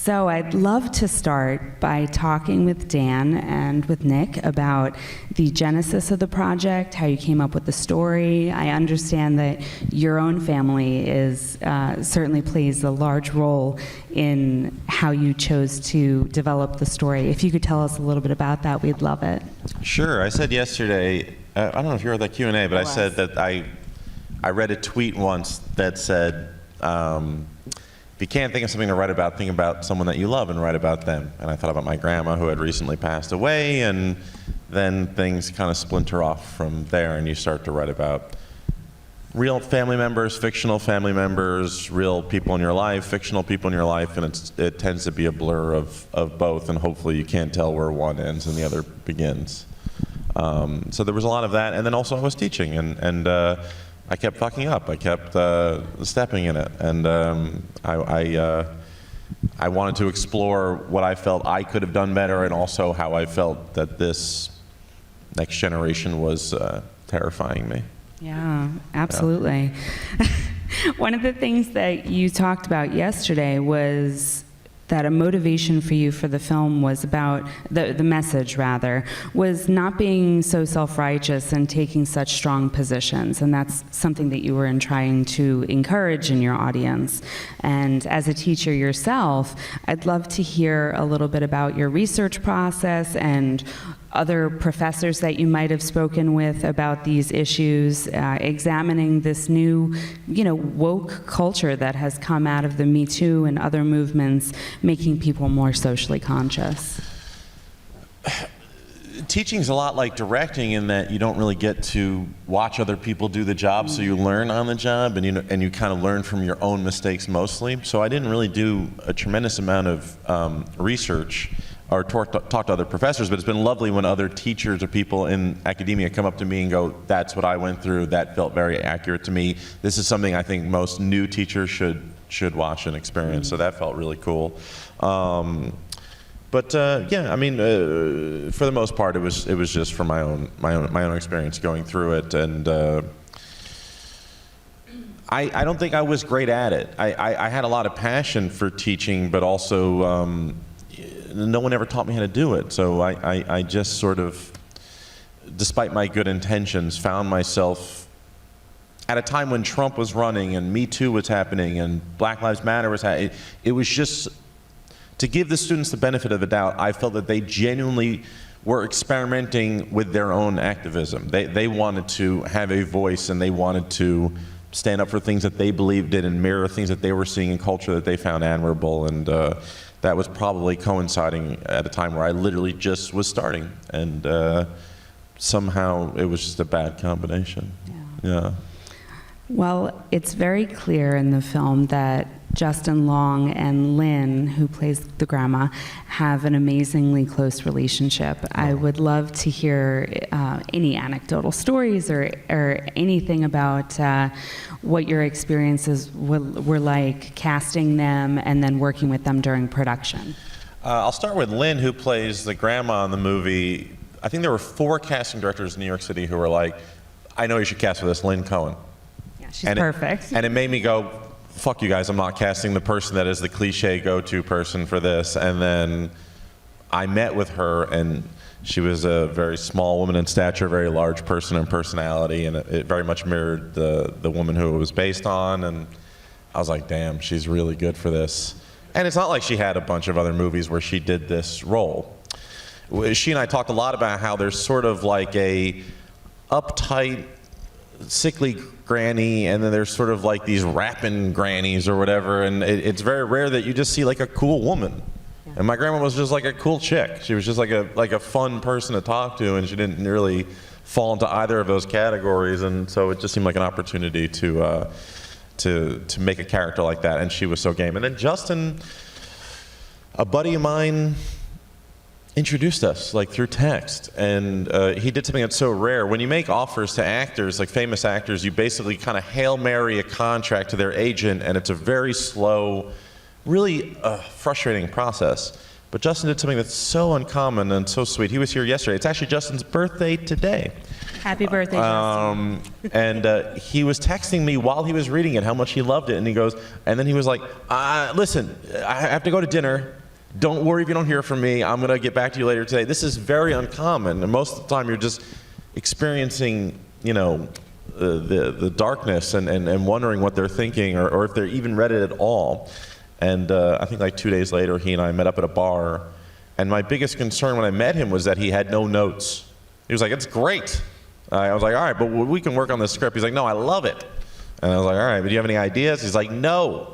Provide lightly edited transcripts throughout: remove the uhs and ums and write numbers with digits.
So I'd love to start by talking with Dan and with Nick about the genesis of the project, how you came up with the story. I understand that your own family is certainly plays a large role in how you chose to develop the story. If you could tell us a little bit about that, we'd love it. Sure. I said yesterday, I don't know if you heard that Q&A, but I said that I read a tweet once that said, if you can't think of something to write about, think about someone that you love and write about them. And I thought about my grandma who had recently passed away, and then things kind of splinter off from there, and you start to write about real family members, fictional family members, real people in your life, fictional people in your life, and it tends to be a blur of both, and hopefully you can't tell where one ends and the other begins. So there was a lot of that, and then also I was teaching, and I kept fucking up. I kept stepping in it, and I wanted to explore what I felt I could have done better, and also how I felt that this next generation was terrifying me. Yeah, absolutely. Yeah. One of the things that you talked about yesterday was that a motivation for you for the film was about, the message rather, was not being so self-righteous and taking such strong positions, and that's something that you were trying to encourage in your audience. And as a teacher yourself, I'd love to hear a little bit about your research process and other professors that you might have spoken with about these issues, examining this new, woke culture that has come out of the Me Too and other movements, making people more socially conscious. Teaching's a lot like directing in that you don't really get to watch other people do the job, so you learn on the job, and you kind of learn from your own mistakes mostly. So I didn't really do a tremendous amount of research or talk to other professors, but it's been lovely when other teachers or people in academia come up to me and go, that's what I went through, that felt very accurate to me. This is something I think most new teachers should watch and experience, so that felt really cool. But yeah, I mean, for the most part, it was just for my own experience going through it, and I don't think I was great at it. I had a lot of passion for teaching, but also no one ever taught me how to do it. So I just sort of, despite my good intentions, found myself at a time when Trump was running and Me Too was happening and Black Lives Matter was happening. It was just, to give the students the benefit of the doubt, I felt that they genuinely were experimenting with their own activism. They wanted to have a voice, and they wanted to stand up for things that they believed in and mirror things that they were seeing in culture that they found admirable, and that was probably coinciding at a time where I literally just was starting, and somehow it was just a bad combination. Yeah. Well, it's very clear in the film that Justin Long and Lynn, who plays the grandma, have an amazingly close relationship. I would love to hear any anecdotal stories or anything about what your experiences were like casting them and then working with them during production. I'll start with Lynn, who plays the grandma in the movie. I think there were 4 casting directors in New York City who were like, I know you should cast for this, Lynn Cohen. Yeah, she's perfect. And it made me go, fuck you guys, I'm not casting the person that is the cliche go-to person for this. And then I met with her, and she was a very small woman in stature, very large person in personality, and it very much mirrored the woman who it was based on. And I was like, damn, she's really good for this. And it's not like she had a bunch of other movies where she did this role. She and I talked a lot about how there's sort of like a uptight, sickly granny, and then there's sort of like these rapping grannies or whatever, and it's very rare that you just see like a cool woman. Yeah. And my grandma was just like a cool chick. She was just like a fun person to talk to, and she didn't really fall into either of those categories, and so it just seemed like an opportunity to make a character like that, and she was so game. And then Justin, a buddy of mine, introduced us like through text, and he did something that's so rare. When you make offers to actors, like famous actors, you basically kind of Hail Mary a contract to their agent, and it's a very slow, really frustrating process. But Justin did something that's so uncommon and so sweet. He was here yesterday. It's actually Justin's birthday today. Happy birthday, Justin. And he was texting me while he was reading it how much he loved it. And he goes, and then he was like, listen, I have to go to dinner. Don't worry if you don't hear from me. I'm going to get back to you later today. This is very uncommon. And most of the time you're just experiencing, you know, the darkness and wondering what they're thinking or if they're even read it at all. And I think like 2 days later, he and I met up at a bar. And my biggest concern when I met him was that he had no notes. He was like, it's great. I was like, all right, but we can work on this script. He's like, no, I love it. And I was like, all right, but do you have any ideas? He's like, no.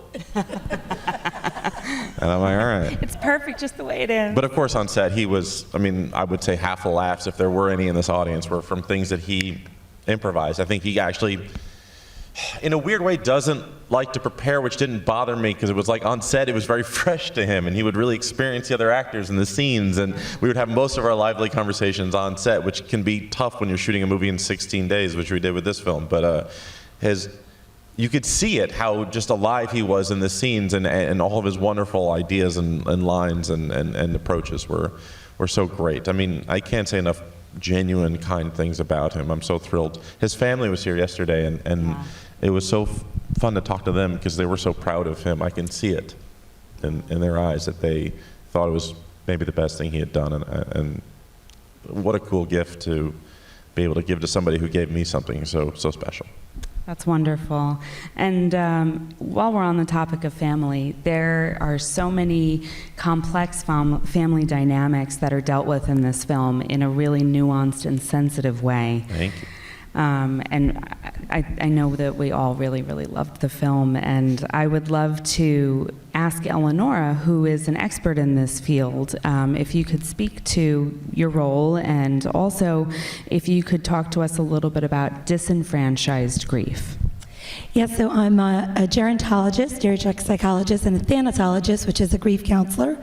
And I'm like, all right. It's perfect just the way it is. But of course on set, he was, I mean, I would say half the laughs, if there were any in this audience, were from things that he improvised. I think he actually, in a weird way, doesn't like to prepare, which didn't bother me because it was like on set, it was very fresh to him and he would really experience the other actors and the scenes, and we would have most of our lively conversations on set, which can be tough when you're shooting a movie in 16 days, which we did with this film. But you could see it, how just alive he was in the scenes, and all of his wonderful ideas and lines and approaches were so great. I mean, I can't say enough genuine, kind things about him. I'm so thrilled. His family was here yesterday, and it was so fun to talk to them because they were so proud of him. I can see it in their eyes that they thought it was maybe the best thing he had done, and what a cool gift to be able to give to somebody who gave me something so special. That's wonderful. And while we're on the topic of family, there are so many complex family dynamics that are dealt with in this film in a really nuanced and sensitive way. Thank you. And I know that we all really, really loved the film, and I would love to ask Eleonora, who is an expert in this field, if you could speak to your role, and also if you could talk to us a little bit about disenfranchised grief. Yes, so I'm a gerontologist, geriatric psychologist, and a thanatologist, which is a grief counselor.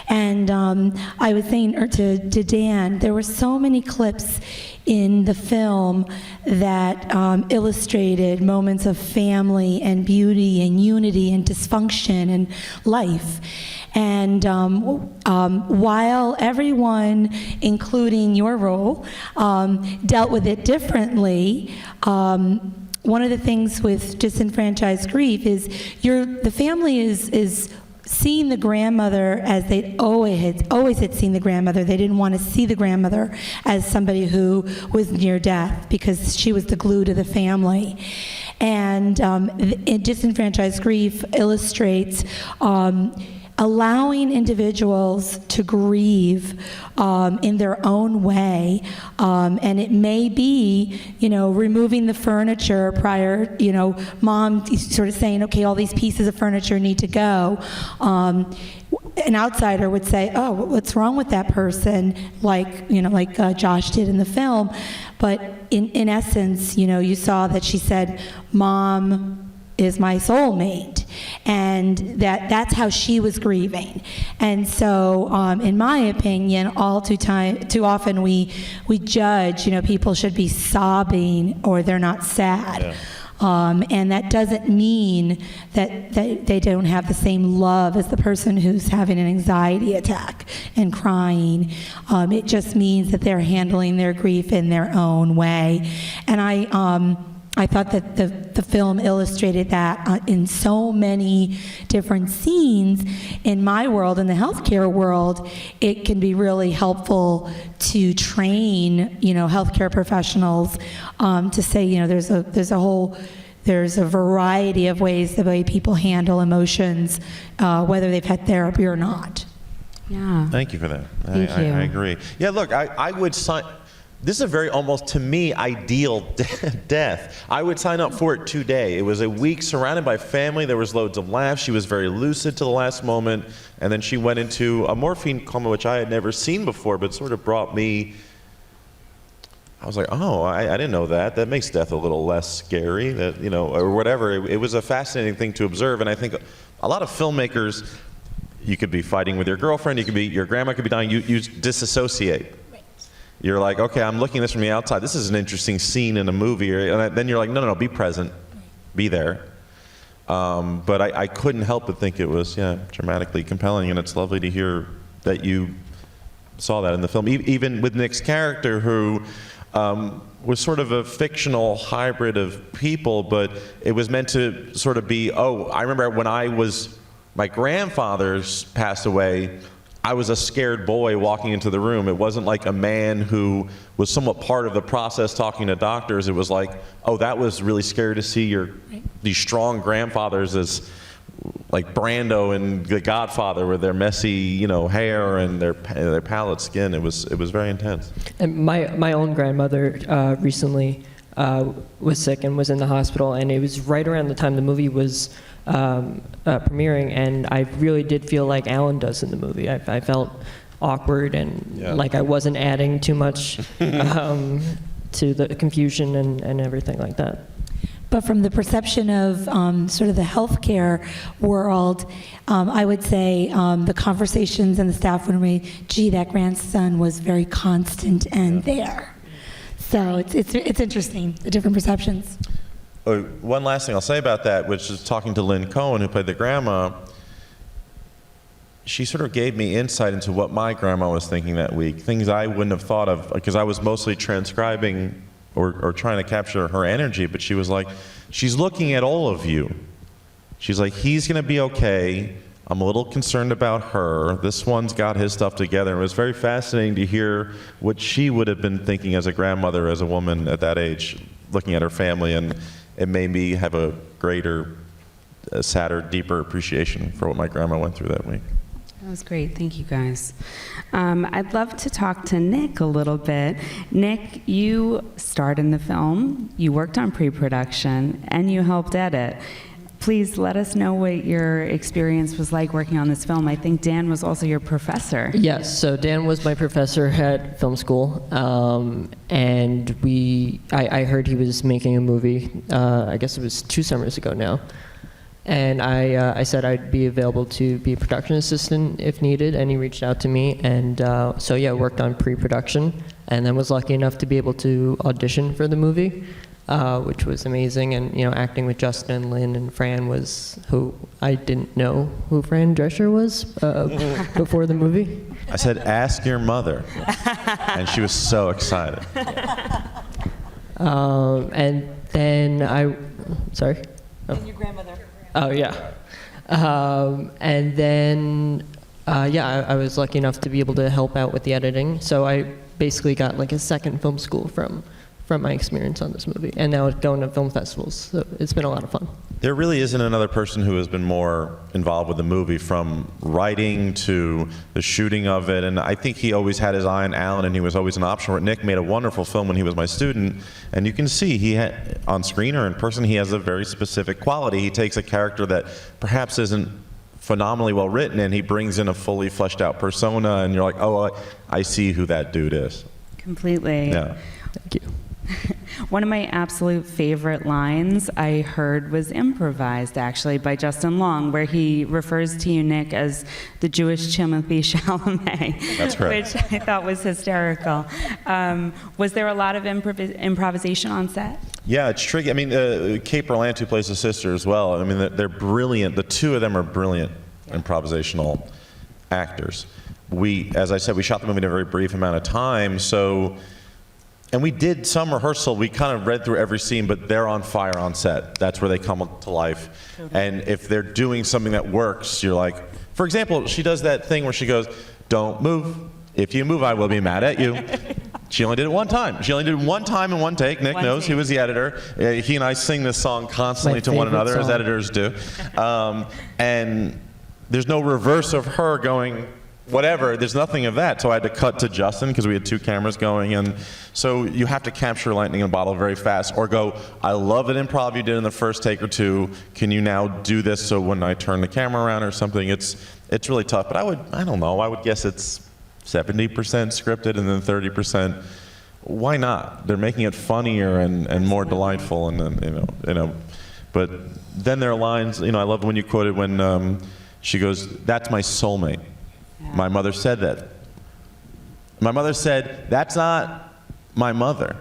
And I was saying to Dan, there were so many clips in the film that illustrated moments of family and beauty and unity and dysfunction and life. And while everyone, including your role, dealt with it differently, one of the things with disenfranchised grief is the family is seeing the grandmother as they always had seen the grandmother. They didn't want to see the grandmother as somebody who was near death because she was the glue to the family. And disenfranchised grief illustrates allowing individuals to grieve in their own way, and it may be, removing the furniture prior, mom sort of saying, okay, all these pieces of furniture need to go. An outsider would say, oh, what's wrong with that person, like Josh did in the film. But in essence, you saw that she said, Mom is my soulmate, and that's how she was grieving. And so in my opinion, too often we judge, people should be sobbing or they're not sad. Yeah. And that doesn't mean that they don't have the same love as the person who's having an anxiety attack and crying. It just means that they're handling their grief in their own way. And I thought that the film illustrated that in so many different scenes. In my world, in the healthcare world, it can be really helpful to train, healthcare professionals to say, there's a variety of ways the way people handle emotions, whether they've had therapy or not. Yeah. Thank you for that. Thank you. I agree. Yeah, look, I would sign. This is a very, almost to me, ideal death. I would sign up for it today. It was a week surrounded by family. There was loads of laughs. She was very lucid to the last moment. And then she went into a morphine coma, which I had never seen before, but sort of brought me, I was like, oh, I didn't know that. That makes death a little less scary, or whatever. It was a fascinating thing to observe. And I think a lot of filmmakers, you could be fighting with your girlfriend, your grandma could be dying, you disassociate. You're like, okay, I'm looking at this from the outside. This is an interesting scene in a movie. And then you're like, no, be present. Be there. But I couldn't help but think it was, dramatically compelling. And it's lovely to hear that you saw that in the film. Even with Nick's character, who was sort of a fictional hybrid of people, but it was meant to sort of be, I remember when my grandfather's passed away, I was a scared boy walking into the room. It wasn't like a man who was somewhat part of the process talking to doctors. It was like, that was really scary to see these strong grandfathers as like Brando and The Godfather with their messy, hair and their pallid skin. It was very intense. And my own grandmother recently was sick and was in the hospital, and it was right around the time the movie was premiering, and I really did feel like Alan does in the movie. I felt awkward and like I wasn't adding too much to the confusion and everything like that. But from the perception of sort of the healthcare world, I would say the conversations in the staff room, that grandson was very constant and there. So it's interesting, the different perceptions. One last thing I'll say about that, which is talking to Lynn Cohen, who played the grandma, she sort of gave me insight into what my grandma was thinking that week, things I wouldn't have thought of, because I was mostly transcribing or trying to capture her energy, but she was like, she's looking at all of you. She's like, he's going to be okay. I'm a little concerned about her. This one's got his stuff together. And it was very fascinating to hear what she would have been thinking as a grandmother, as a woman at that age, looking at her family, and it made me have a greater, sadder, deeper appreciation for what my grandma went through that week. That was great. Thank you, guys. I'd love to talk to Nick a little bit. Nick, you starred in the film, you worked on pre-production, and you helped edit. Please let us know what your experience was like working on this film. I think Dan was also your professor. Yes, so Dan was my professor at film school, and I heard he was making a movie, I guess it was 2 summers ago now, and I said I'd be available to be a production assistant if needed, and he reached out to me, and worked on pre-production, and then was lucky enough to be able to audition for the movie. Which was amazing, and acting with Justin and Lynn and Fran was who I didn't know who Fran Drescher was before the movie. I said, ask your mother, and she was so excited. And then sorry? And your grandmother. Oh, yeah. And then, I was lucky enough to be able to help out with the editing, so I basically got like a second film school from my experience on this movie, and now going to film festivals, so it's been a lot of fun. There really isn't another person who has been more involved with the movie, from writing to the shooting of it, and I think he always had his eye on Alan, and he was always an option. Where Nick made a wonderful film when he was my student, and you can see he had, on screen or in person, he has a very specific quality. He takes a character that perhaps isn't phenomenally well written, and he brings in a fully fleshed out persona, and you're like, I see who that dude is. Completely. Yeah. Thank you. One of my absolute favorite lines I heard was improvised, actually, by Justin Long, where he refers to you, Nick, as the Jewish Timothée Chalamet. That's correct. Which I thought was hysterical. Was there a lot of improvisation on set? Yeah, it's tricky. I mean, Kate Berlant, who plays the sister as well, I mean, they're brilliant. The two of them are brilliant improvisational actors. As I said, we shot the movie in a very brief amount of time, and we did some rehearsal. We kind of read through every scene, but they're on fire on set. That's where they come to life. Totally. And if they're doing something that works, you're like, for example, she does that thing where she goes, don't move. If you move, I will be mad at you. She only did it one time. She only did it one time in one take. Nick knows. He was the editor. He and I sing this song constantly to one another, as editors do. And there's no reverse of her going, whatever, there's nothing of that. So I had to cut to Justin because we had 2 cameras going, and so you have to capture lightning in a bottle very fast, or go, I love an improv you did in the first take or 2, can you now do this so when I turn the camera around or something? It's really tough, but I don't know, I would guess it's 70% scripted and then 30%. Why not? They're making it funnier and more delightful, and then, but then there are lines, I love when you quoted when she goes, that's my soulmate. My mother said that. My mother said, that's not my mother.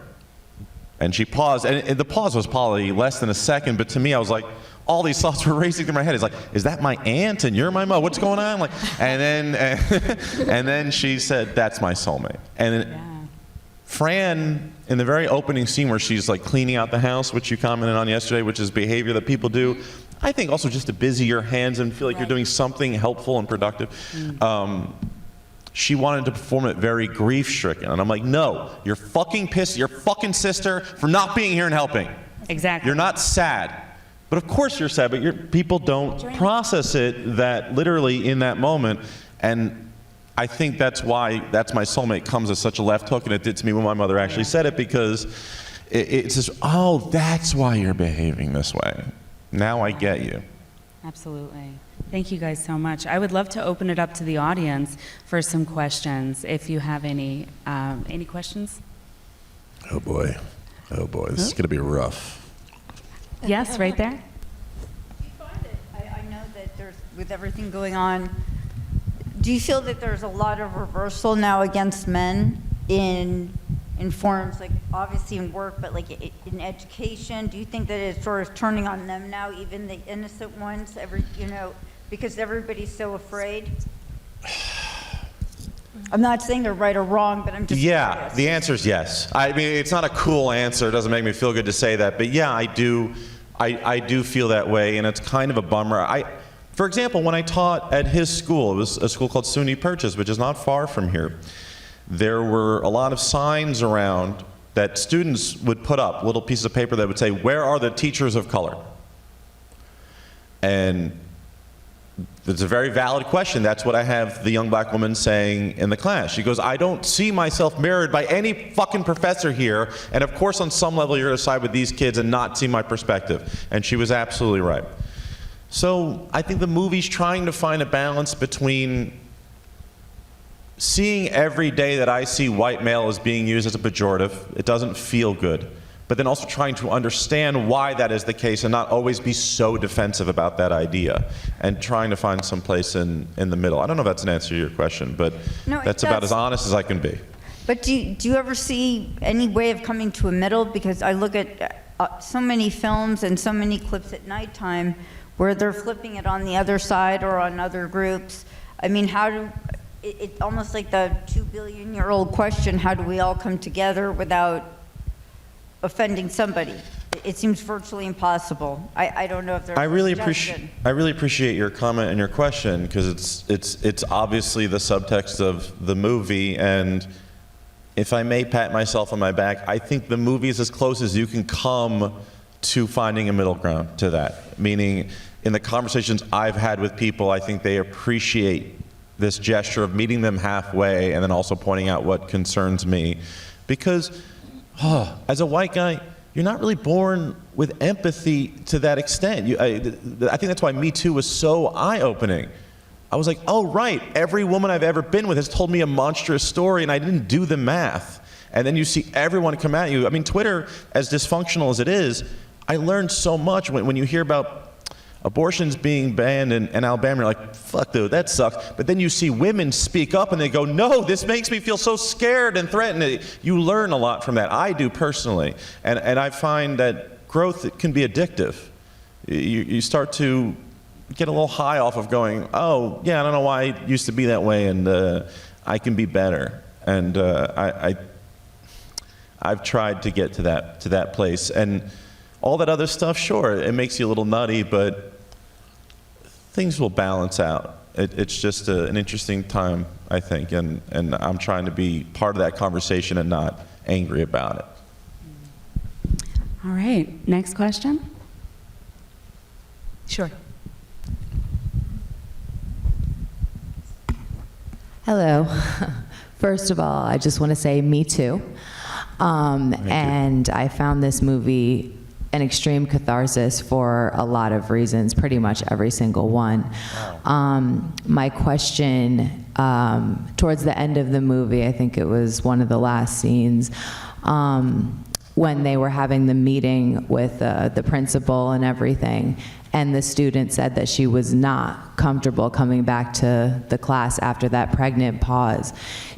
And she paused, and the pause was probably less than a second, but to me I was like, all these thoughts were racing through my head. It's like, is that my aunt and you're my mom? What's going on? Like, and then she said, that's my soulmate. And Fran, in the very opening scene where she's like cleaning out the house, which you commented on yesterday, which is behavior that people do, I think also just to busy your hands and feel like you're doing something helpful and productive. She wanted to perform it very grief-stricken. And I'm like, no, you're fucking pissed at your fucking sister for not being here and helping. Exactly. You're not sad. But of course you're sad, but people don't process it that literally in that moment. And I think that's why That's My Soulmate comes as such a left hook, and it did to me when my mother actually said it, because it's just, oh, that's why you're behaving this way. Now I get you. Absolutely. Thank you guys so much. I would love to open it up to the audience for some questions, if you have any questions. Oh boy, this is gonna be rough. Yes, right there. Do you find it, I know that there's, with everything going on, do you feel that there's a lot of reversal now against men in forms, like obviously in work, but like in education? Do you think that it's sort of turning on them now, even the innocent ones, because everybody's so afraid? I'm not saying they're right or wrong, but I'm just curious. The answer is yes. I mean, it's not a cool answer. It doesn't make me feel good to say that, but yeah, I do feel that way, and it's kind of a bummer. For example, when I taught at his school, it was a school called SUNY Purchase, which is not far from here. There were a lot of signs around that students would put up, little pieces of paper that would say, where are the teachers of color? And it's a very valid question. That's what I have the young black woman saying in the class. She goes, I don't see myself mirrored by any fucking professor here, and of course on some level you're going to side with these kids and not see my perspective. And she was absolutely right. So I think the movie's trying to find a balance between seeing every day that I see white male as being used as a pejorative. It doesn't feel good. But then also trying to understand why that is the case and not always be so defensive about that idea, and trying to find some place in the middle. I don't know if that's an answer to your question, but No, that's about as honest as I can be. But do you ever see any way of coming to a middle? Because I look at so many films and so many clips at nighttime where they're flipping it on the other side or on other groups. I mean, it's almost like the 2 billion-year-old question, how do we all come together without offending somebody? It seems virtually impossible. I don't know if there's I really appreciate your comment and your question, because it's obviously the subtext of the movie, and if I may pat myself on my back, I think the movie is as close as you can come to finding a middle ground to that. Meaning, in the conversations I've had with people, I think they appreciate this gesture of meeting them halfway and then also pointing out what concerns me. Because as a white guy, you're not really born with empathy to that extent. I think that's why Me Too was so eye-opening. I was like, oh right, every woman I've ever been with has told me a monstrous story and I didn't do the math. And then you see everyone come at you. I mean, Twitter, as dysfunctional as it is, I learned so much when you hear about abortions being banned in Alabama. You're like, fuck dude, that sucks. But then you see women speak up and they go, no, this makes me feel so scared and threatened. You learn a lot from that. I do personally. And I find that growth can be addictive. You start to get a little high off of going, oh, yeah, I don't know why I used to be that way, and I can be better. And I've tried to get to that place. And all that other stuff, sure, it makes you a little nutty, but things will balance out. It's just an interesting time, I think, and I'm trying to be part of that conversation and not angry about it. All right, next question. Sure. Hello. First of all, I just want to say me too. And I found this movie an extreme catharsis for a lot of reasons, pretty much every single one. Wow. My question, towards the end of the movie, I think it was one of the last scenes, when they were having the meeting with the principal and everything, and the student said that she was not comfortable coming back to the class after that pregnant pause.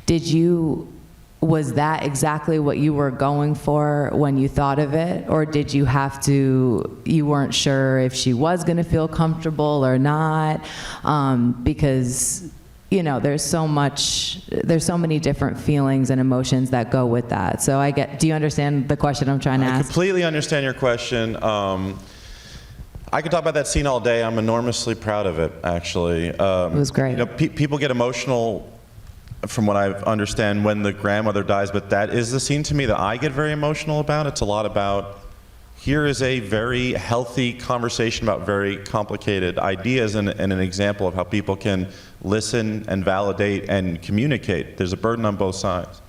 Did you was that exactly what you were going for when you thought of it? Or did you have to, you weren't sure if she was going to feel comfortable or not? Because, you know, there's so many different feelings and emotions that go with that. So do you understand the question I'm trying to ask? I completely understand your question. I could talk about that scene all day. I'm enormously proud of it, actually. It was great. You know, people get emotional, from what I understand, when the grandmother dies, but that is the scene to me that I get very emotional about. It's a lot about, here is a very healthy conversation about very complicated ideas and an example of how people can listen and validate and communicate. There's a burden on both sides.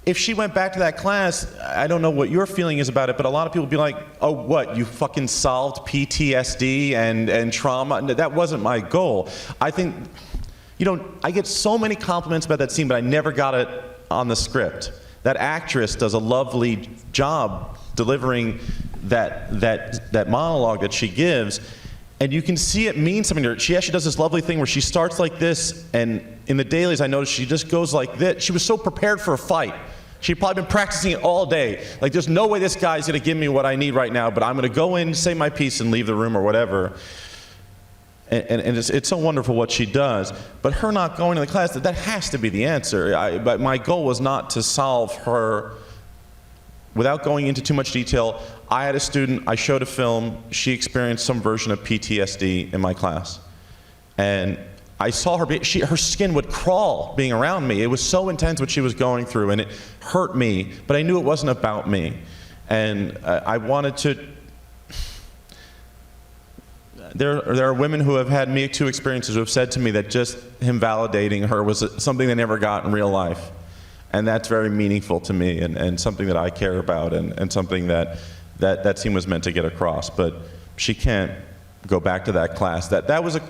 If she went back to that class, I don't know what your feeling is about it, but a lot of people would be like, oh, what, you fucking solved PTSD and trauma? No, that wasn't my goal. I think, you know, I get so many compliments about that scene, but I never got it on the script. That actress does a lovely job delivering that monologue that she gives, and you can see it means something to her. She actually does this lovely thing where she starts like this, and in the dailies I noticed she just goes like this. She was so prepared for a fight. She'd probably been practicing it all day. Like, there's no way this guy's gonna give me what I need right now, but I'm gonna go in, say my piece, and leave the room or whatever. And it's so wonderful what she does. But her not going to the class, that has to be the answer. But my goal was not to solve her. Without going into too much detail, I had a student, I showed a film, she experienced some version of PTSD in my class. And I saw her, her skin would crawl being around me. It was so intense what she was going through, and it hurt me, but I knew it wasn't about me. And I wanted to, there are women who have had Me Too experiences who have said to me that just him validating her was something they never got in real life. And that's very meaningful to me, and something that I care about, and something that scene was meant to get across. But she can't go back to that class. That was a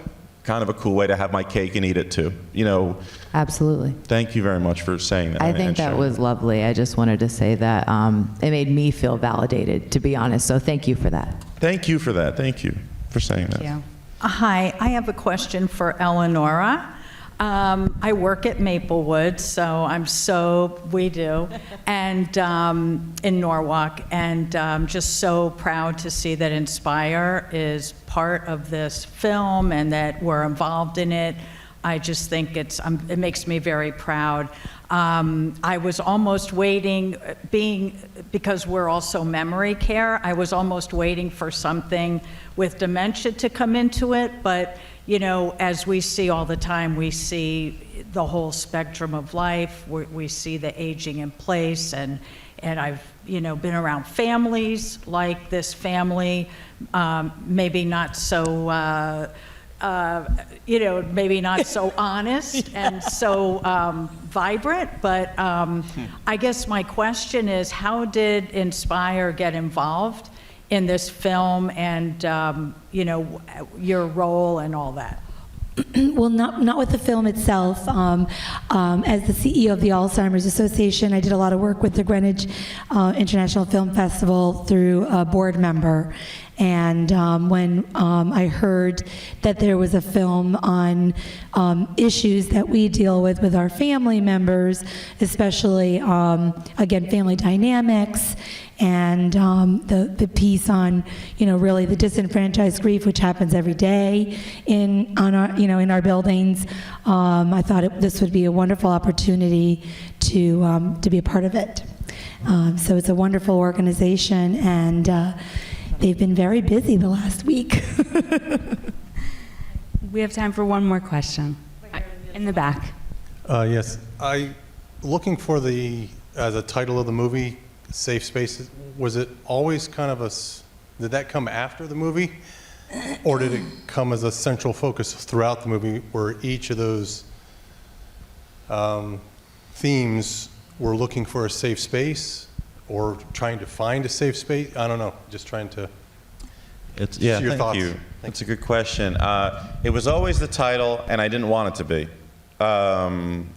kind of a cool way to have my cake and eat it too, you know. Absolutely. Thank you very much for saying that. I think that was lovely. I just wanted to say that it made me feel validated, to be honest. So thank you for that. Thank you for that. Thank you for saying that. Yeah. Hi, I have a question for Eleonora. I work at Maplewood, we do, and in Norwalk, and I'm just so proud to see that Inspire is part of this film and that we're involved in it. I just think it makes me very proud. I was almost waiting, because we're also memory care, I was almost waiting for something with dementia to come into it, but you know, as we see all the time, we see the whole spectrum of life. We see the aging in place, and I've, you know, been around families like this family, maybe not so, you know, maybe not so honest and so vibrant, but I guess my question is, how did Inspire get involved in this film, and you know, your role and all that? Well, not with the film itself. As the CEO of the Alzheimer's Association, I did a lot of work with the Greenwich International Film Festival through a board member. And when I heard that there was a film on issues that we deal with our family members, especially, again, family dynamics, and the piece on, you know, really the disenfranchised grief, which happens every day in our buildings, I thought this would be a wonderful opportunity to be a part of it. So it's a wonderful organization, and they've been very busy the last week. We have time for one more question. In the back. Yes, looking for as a title of the movie, Safe Spaces, was it always kind of did that come after the movie? Or did it come as a central focus throughout the movie, where each of those themes were looking for a safe space, or trying to find a safe space? I don't know, just trying to Yeah, your thank thoughts. you. That's a good question. It was always the title, and I didn't want it to be.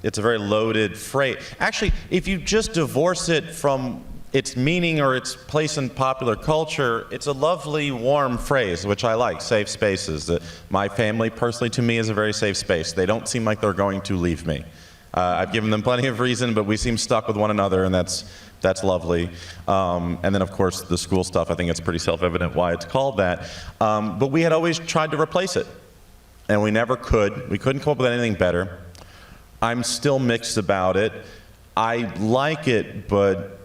It's a very loaded phrase. Actually, if you just divorce it from its meaning or its place in popular culture, it's a lovely, warm phrase, which I like, safe spaces. My family, personally, to me, is a very safe space. They don't seem like they're going to leave me. I've given them plenty of reason, but we seem stuck with one another, and that's lovely. And then, of course, the school stuff, I think it's pretty self-evident why it's called that. But we had always tried to replace it, and we never could. We couldn't come up with anything better. I'm still mixed about it. I like it, but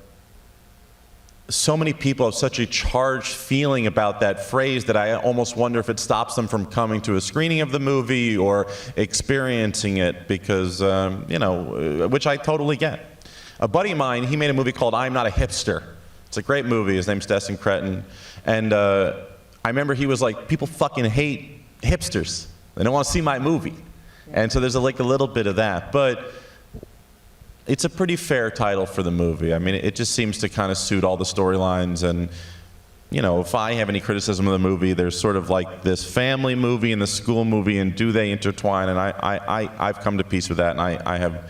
so many people have such a charged feeling about that phrase that I almost wonder if it stops them from coming to a screening of the movie or experiencing it because, which I totally get. A buddy of mine, he made a movie called I'm Not a Hipster. It's a great movie. His name's Destin Cretton. And I remember he was like, people fucking hate hipsters. They don't want to see my movie. And so there's a little bit of that. But it's a pretty fair title for the movie. I mean, it just seems to kind of suit all the storylines. And, if I have any criticism of the movie, there's sort of like this family movie and the school movie, and do they intertwine? And I've come to peace with that, and I have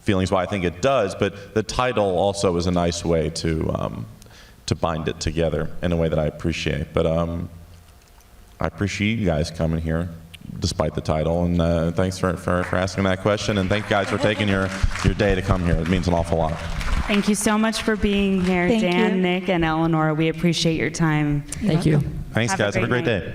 feelings why I think it does. But the title also is a nice way to bind it together in a way that I appreciate. But I appreciate you guys coming here, despite the title, and thanks for asking that question, and thank you guys for taking your day to come here. It means an awful lot. Thank you so much for being here, Thank Dan, you. Nick, and Eleanor. We appreciate your time. Thank you. Thanks, guys. Have a great night. day.